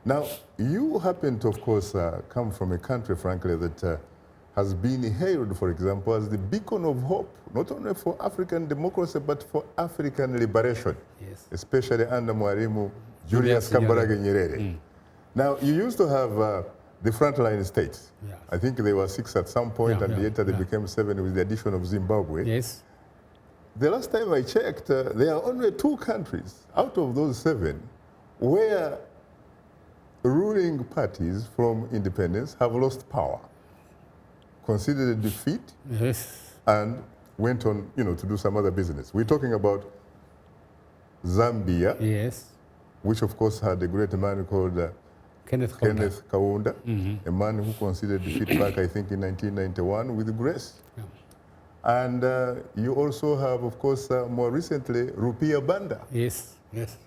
Now, you happen to, of course, come from a country, frankly, that has been hailed, for example, as the beacon of hope, not only for African democracy, but for African liberation, Yes. especially under Mwalimu Julius Kambarage Nyerere. Now, you used to have the frontline states. Yeah. I think they were 6 at some point, and later they became 7 with the addition of Zimbabwe. Yes. The last time I checked, there are only 2 countries out of those 7 where ruling parties from independence have lost power, considered a defeat, Yes. and went on, to do some other business. We're talking about Zambia, Yes. which of course had a great man called Kenneth Kaunda, a man who considered defeat back, I think, in 1991 with grace. Yeah. And you also have, of course, more recently, Rupiah Banda. Yes. Yes.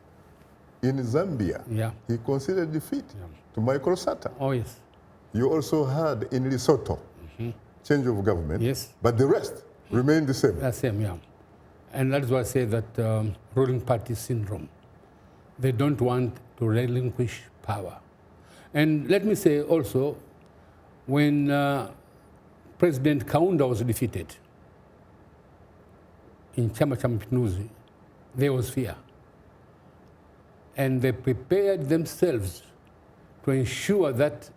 In Zambia, Yeah. he considered defeat to Michael Sata. Oh, yes. You also had in Lesotho, change of government, Yes. but the rest remained the same. That's same, yeah. And that's why I say that ruling party syndrome. They don't want to relinquish power. And let me say also, when President Kaunda was defeated in Chama cha Mapinduzi, there was fear. And they prepared themselves to ensure that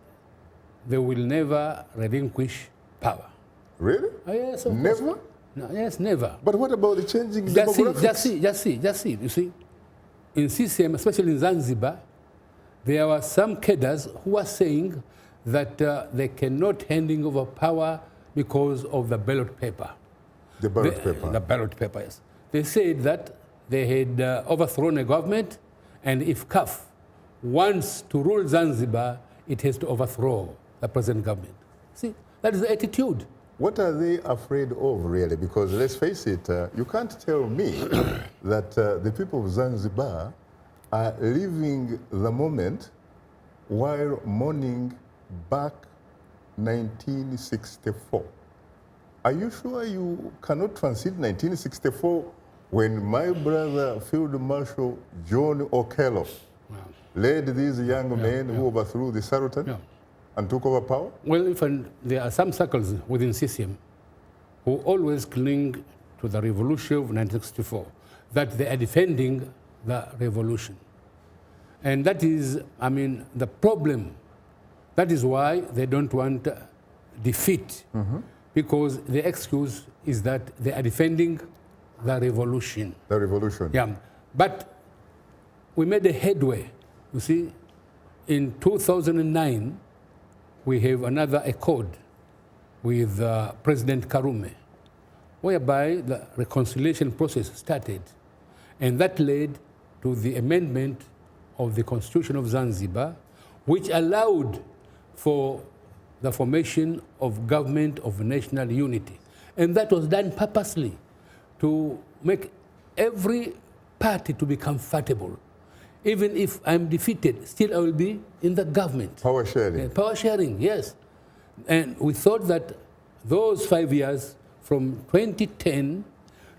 they will never relinquish power. Really? Oh, yes, of Never? course. No, yes, never. But what about the changing Just demographics? see. You see, in CCM, especially in Zanzibar, there were some cadres who were saying that they cannot handing over power because of the ballot paper. The ballot paper. The ballot paper, yes. They said that they had overthrown a government, and if CAF wants to rule Zanzibar, it has to overthrow the present government. See, that is the attitude. What are they afraid of, really? Because let's face it, you can't tell me that the people of Zanzibar are living the moment while mourning back 1964. Are you sure you cannot transit 1964 when my brother Field Marshal John Okello led these young men who overthrew the Sultan and took over power? Well, there are some circles within CCM who always cling to the revolution of 1964, that they are defending the revolution. And that is, the problem. That is why they don't want defeat, because the excuse is that they are defending the revolution. The revolution. Yeah, but we made a headway. You see, in 2009, we have another accord with President Karume, whereby the reconciliation process started. And that led to the amendment of the Constitution of Zanzibar, which allowed for the formation of government of national unity. And that was done purposely to make every party to be comfortable. Even if I'm defeated, still I will be in the government. Power sharing. Power sharing, yes. And we thought that those 5 years, from 2010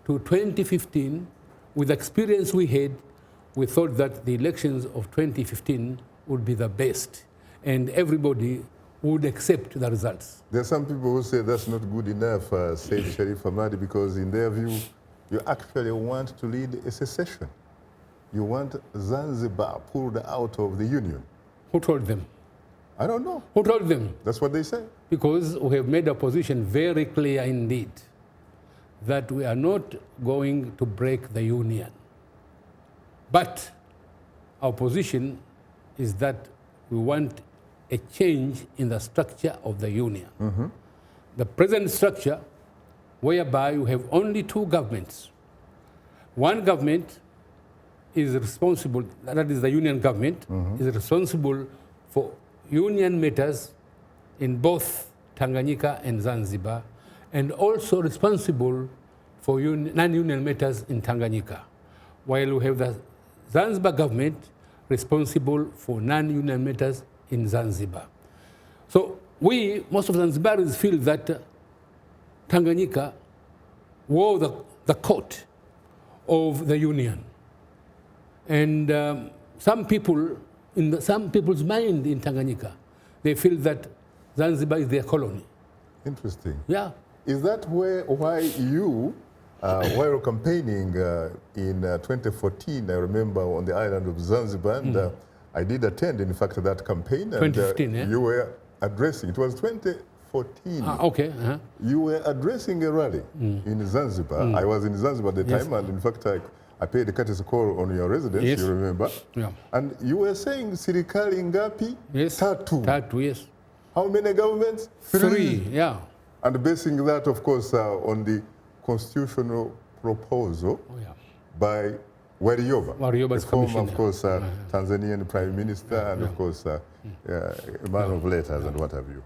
to 2015, with the experience we had, we thought that the elections of 2015 would be the best, and everybody would accept the results. There are some people who say that's not good enough, Seif Sharif Hamad, because in their view, you actually want to lead a secession. You want Zanzibar pulled out of the Union. Who told them? I don't know. Who told them? That's what they say. Because we have made a position very clear indeed that we are not going to break the Union. But our position is that we want a change in the structure of the Union. The present structure, whereby you have only 2 governments. One government is responsible, that is the Union government, is responsible for Union matters in both Tanganyika and Zanzibar, and also responsible for non-Union matters in Tanganyika, while we have the Zanzibar government responsible for non-Union matters in Zanzibar. So most of Zanzibaris feel that Tanganyika was the court of the Union. And some people in some people's mind in Tanganyika, they feel that Zanzibar is their colony. Interesting. Yeah. Is that why you, while campaigning in 2014, I remember on the island of Zanzibar, and I did attend, in fact, that campaign. 2015, and, you were addressing, it was 2014. Okay. You were addressing a rally in Zanzibar. I was in Zanzibar at the time, and in fact, I paid a courtesy call on your residence, you remember? Yeah. And you were saying, Sirikali Ngapi? Yes. Tatu, yes. How many governments? Three, yeah. And basing that, of course, on the constitutional proposal by Warioba, the former, of course, Tanzanian Prime Minister, and of course, a man of letters and what have you.